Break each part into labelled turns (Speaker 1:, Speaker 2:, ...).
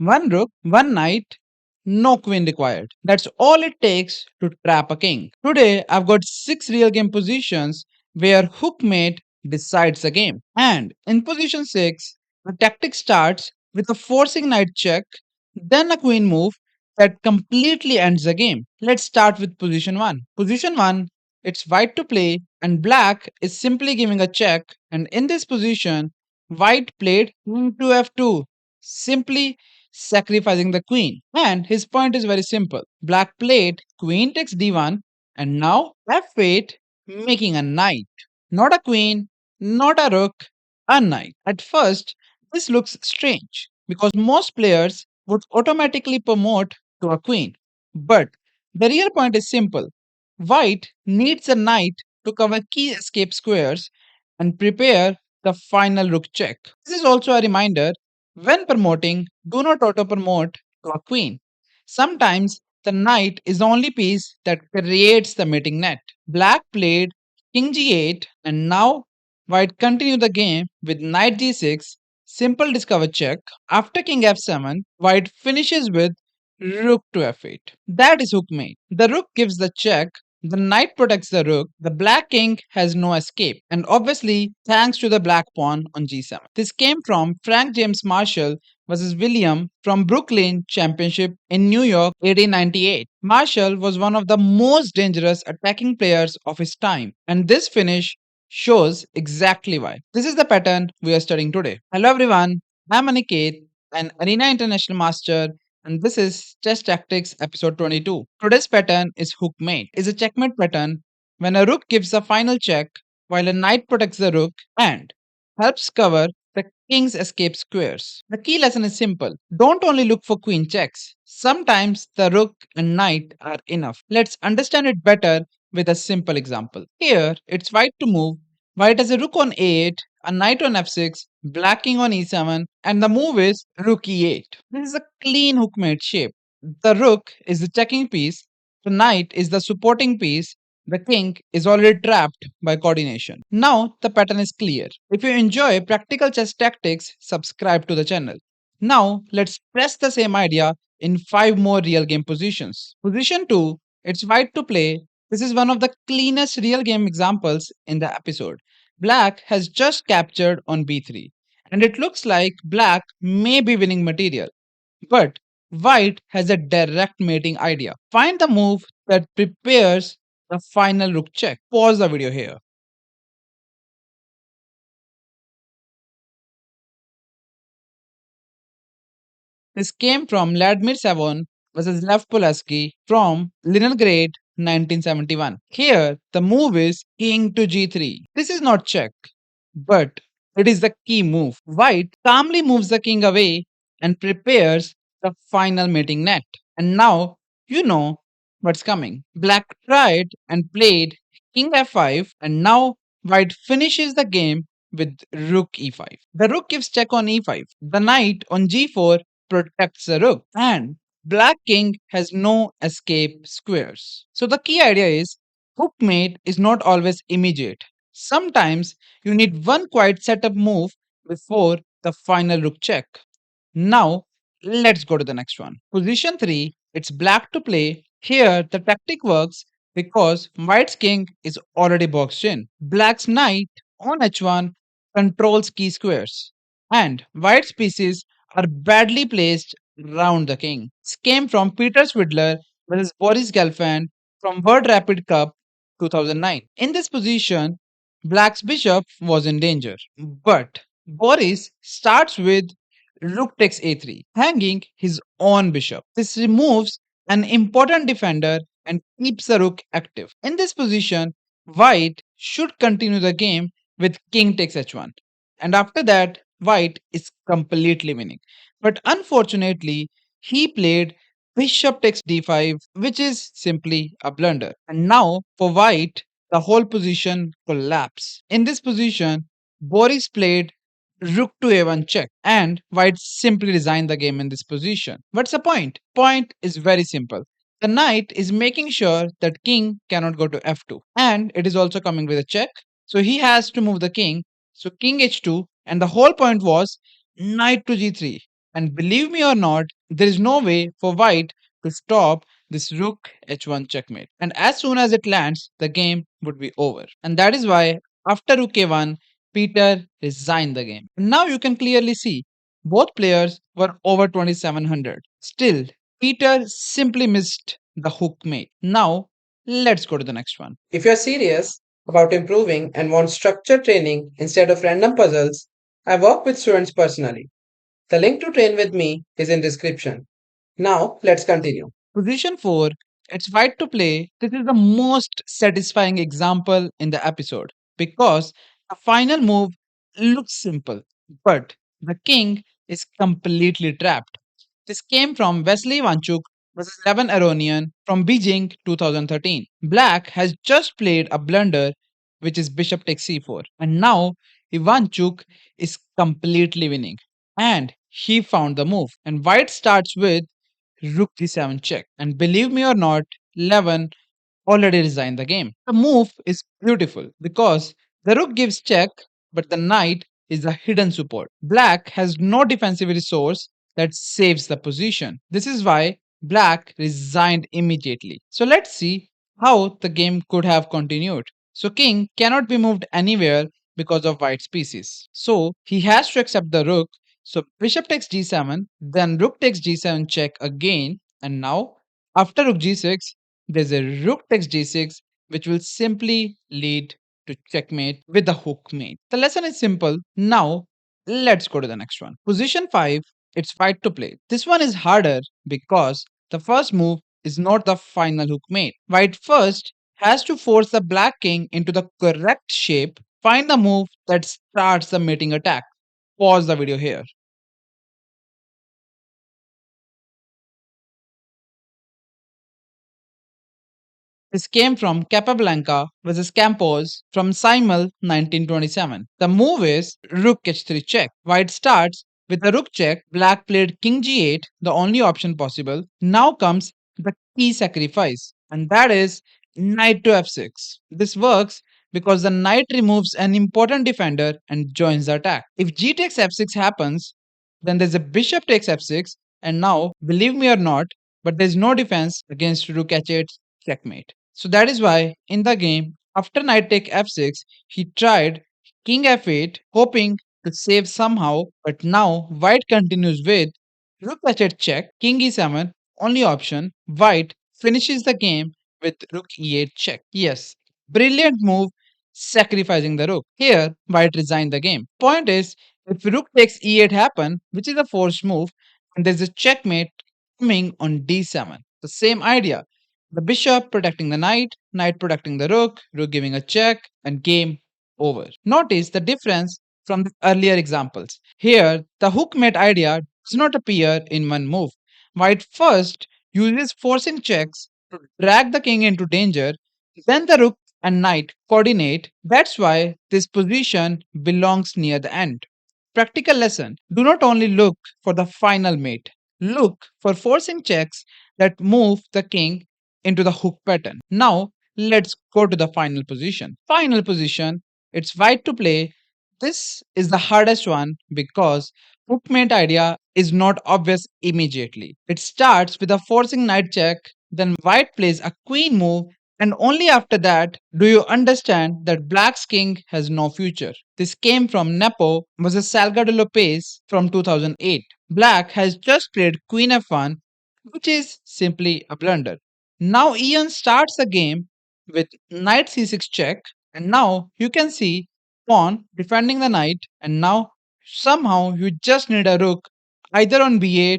Speaker 1: One rook, one knight, no queen required. That's all it takes to trap a king. Today, I've got 6 real game positions where hookmate decides the game. And in position 6, the tactic starts with a forcing knight check, then a queen move that completely ends the game. Let's start with position 1. Position 1, it's white to play, and black is simply giving a check. And in this position, white played queen to f2, simply sacrificing the queen. And his point is very simple. Black played queen takes d1, and now f8, making a knight. Not a queen, not a rook, a knight. At first, this looks strange because most players would automatically promote to a queen. But the real point is simple. White needs a knight to cover key escape squares and prepare the final rook check. This is also a reminder, when promoting, do not auto promote to a queen. Sometimes the knight is the only piece that creates the mating net. Black played king g8, and now white continued the game with knight g6, simple discover check. After king f7, white finishes with rook to f8. That is hookmate. The rook gives the check, the knight protects the rook, the black king has no escape, and obviously thanks to the black pawn on g7. This came from Frank James Marshall versus William from Brooklyn Championship in New York 1898. Marshall was one of the most dangerous attacking players of his time, and this finish shows exactly why. This is the pattern we are studying today. Hello everyone, I'm Aniket, an Arena International Master, and this is Chess Tactics episode 22. Today's pattern is hookmate. It's a checkmate pattern when a rook gives a final check while a knight protects the rook and helps cover the king's escape squares. The key lesson is simple. Don't only look for queen checks. Sometimes the rook and knight are enough. Let's understand it better with a simple example. Here, it's white to move. White has a rook on a8, a knight on f6, black king on e7, and the move is rook e8. This is a clean hookmate shape. The rook is the checking piece, the knight is the supporting piece, the king is already trapped by coordination. Now the pattern is clear. If you enjoy practical chess tactics, subscribe to the channel. Now let's press the same idea in 5 more real game positions. Position 2, it's white to play. This is one of the cleanest real game examples in the episode. Black has just captured on b3, and it looks like black may be winning material. But white has a direct mating idea. Find the move that prepares the final rook check. Pause the video here. This came from Vladimir Savon versus Lev Polugaevsky from Leningrad 1971. Here, the move is king to g3. This is not check, but it is the key move. White calmly moves the king away and prepares the final mating net. And now you know what's coming. Black tried and played king f5, and now white finishes the game with rook e5. The rook gives check on e5. The knight on g4 protects the rook, and black king has no escape squares. So the key idea is hookmate is not always immediate. Sometimes you need one quiet setup move before the final rook check. Now, let's go to the next one. Position 3, it's black to play. Here, the tactic works because white's king is already boxed in. Black's knight on h1 controls key squares, and white's pieces are badly placed around the king. This came from Peter Svidler versus Boris Gelfand from World Rapid Cup 2009. In this position, black's bishop was in danger, but Boris starts with rook takes a3, hanging his own bishop. This removes an important defender and keeps the rook active. In this position, white should continue the game with king takes h1. And after that, white is completely winning. But unfortunately, he played bishop takes d5, which is simply a blunder. And now, for white, the whole position collapsed. In this position, Boris played rook to a1 check, and white simply resigned the game in this position. What's the point? Point is very simple. The knight is making sure that king cannot go to f2, and it is also coming with a check. So he has to move the king. So king h2, and the whole point was knight to g3. And believe me or not, there is no way for white to stop this rook h1 checkmate. And as soon as it lands, the game would be over. And that is why after rook a1, Peter resigned the game. And now you can clearly see both players were over 2700. Still, Peter simply missed the hook mate. Now, let's go to the next one.
Speaker 2: If you're serious about improving and want structured training instead of random puzzles, I work with students personally. The link to train with me is in description. Now, let's continue.
Speaker 1: Position 4, it's white to play. This is the most satisfying example in the episode because the final move looks simple, but the king is completely trapped. This came from Vassily Ivanchuk versus Levon Aronian from Beijing 2013. Black has just played a blunder, which is bishop takes c4, and now Ivanchuk is completely winning. And he found the move. And white starts with Rook d7 check. And believe me or not, Levin already resigned the game. The move is beautiful because the rook gives check, but the knight is a hidden support. Black has no defensive resource that saves the position. This is why Black resigned immediately. So let's see how the game could have continued. So king cannot be moved anywhere because of white's pieces. So he has to accept the rook. So bishop takes g7, then rook takes g7 check again, and now after rook g6, there's a rook takes d6, which will simply lead to checkmate with the hook mate. The lesson is simple. Now, let's go to the next one. Position 5, it's white to play. This one is harder because the first move is not the final hook mate. White first has to force the black king into the correct shape, find the move that starts the mating attack. Pause the video here. This came from Capablanca versus Campos from Simel 1927. The move is rook h3 check. White starts with a rook check. Black played king g8, the only option possible. Now comes the key sacrifice, and that is knight to f6. This works because the knight removes an important defender and joins the attack. If g takes f6 happens, then there's a bishop takes f6, and now, believe me or not, but there's no defense against rook h8 checkmate. So that is why in the game, after knight take f6, he tried king f8, hoping to save somehow, but now white continues with rook h8 check, king e7, only option. White finishes the game with rook e8 check. Yes, brilliant move, sacrificing the rook. Here, white resigned the game. Point is, if rook takes e8 happen, which is a forced move, and there's a checkmate coming on d7. The same idea. The bishop protecting the knight, knight protecting the rook giving a check, and game over. Notice the difference from the earlier examples. Here, the hookmate idea does not appear in one move. White first uses forcing checks to drag the king into danger, then the rook and knight coordinate. That's why this position belongs near the end. Practical lesson. Do not only look for the final mate, look for forcing checks that move the king into the hook pattern. Now, let's go to the final position. Final position, it's white to play. This is the hardest one because hookmate idea is not obvious immediately. It starts with a forcing knight check, then white plays a queen move, and only after that do you understand that black's king has no future. This came from Nepo versus Salgado Lopez from 2008. Black has just played queen f1, which is simply a blunder. Now Ian starts the game with knight c6 check, and now you can see pawn defending the knight, and now somehow you just need a rook either on b8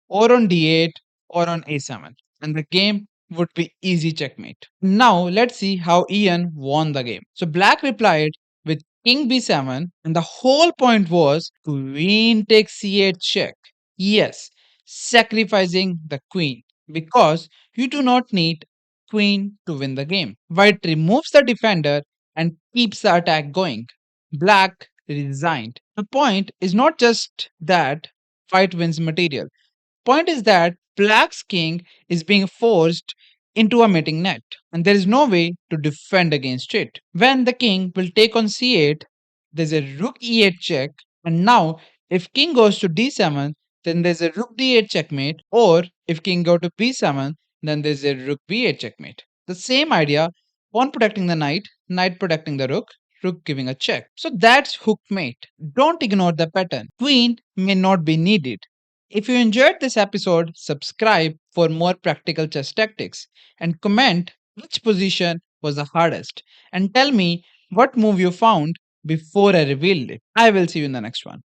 Speaker 1: or on d8 or on a7, and the game would be easy checkmate. Now let's see how Ian won the game. So black replied with king b7, and the whole point was queen takes c8 check. Yes, sacrificing the queen because you do not need queen to win the game. White removes the defender and keeps the attack going. Black resigned. The point is not just that white wins material. Point is that black's king is being forced into a mating net and there is no way to defend against it. When the king will take on c8, there's a rook e8 check, and now if king goes to d7, then there's a rook d8 checkmate, or if king go to b7, then there's a rook b8 checkmate. The same idea, pawn protecting the knight, knight protecting the rook giving a check. So that's hookmate. Don't ignore the pattern. Queen may not be needed. If you enjoyed this episode, subscribe for more practical chess tactics and comment which position was the hardest and tell me what move you found before I revealed it. I will see you in the next one.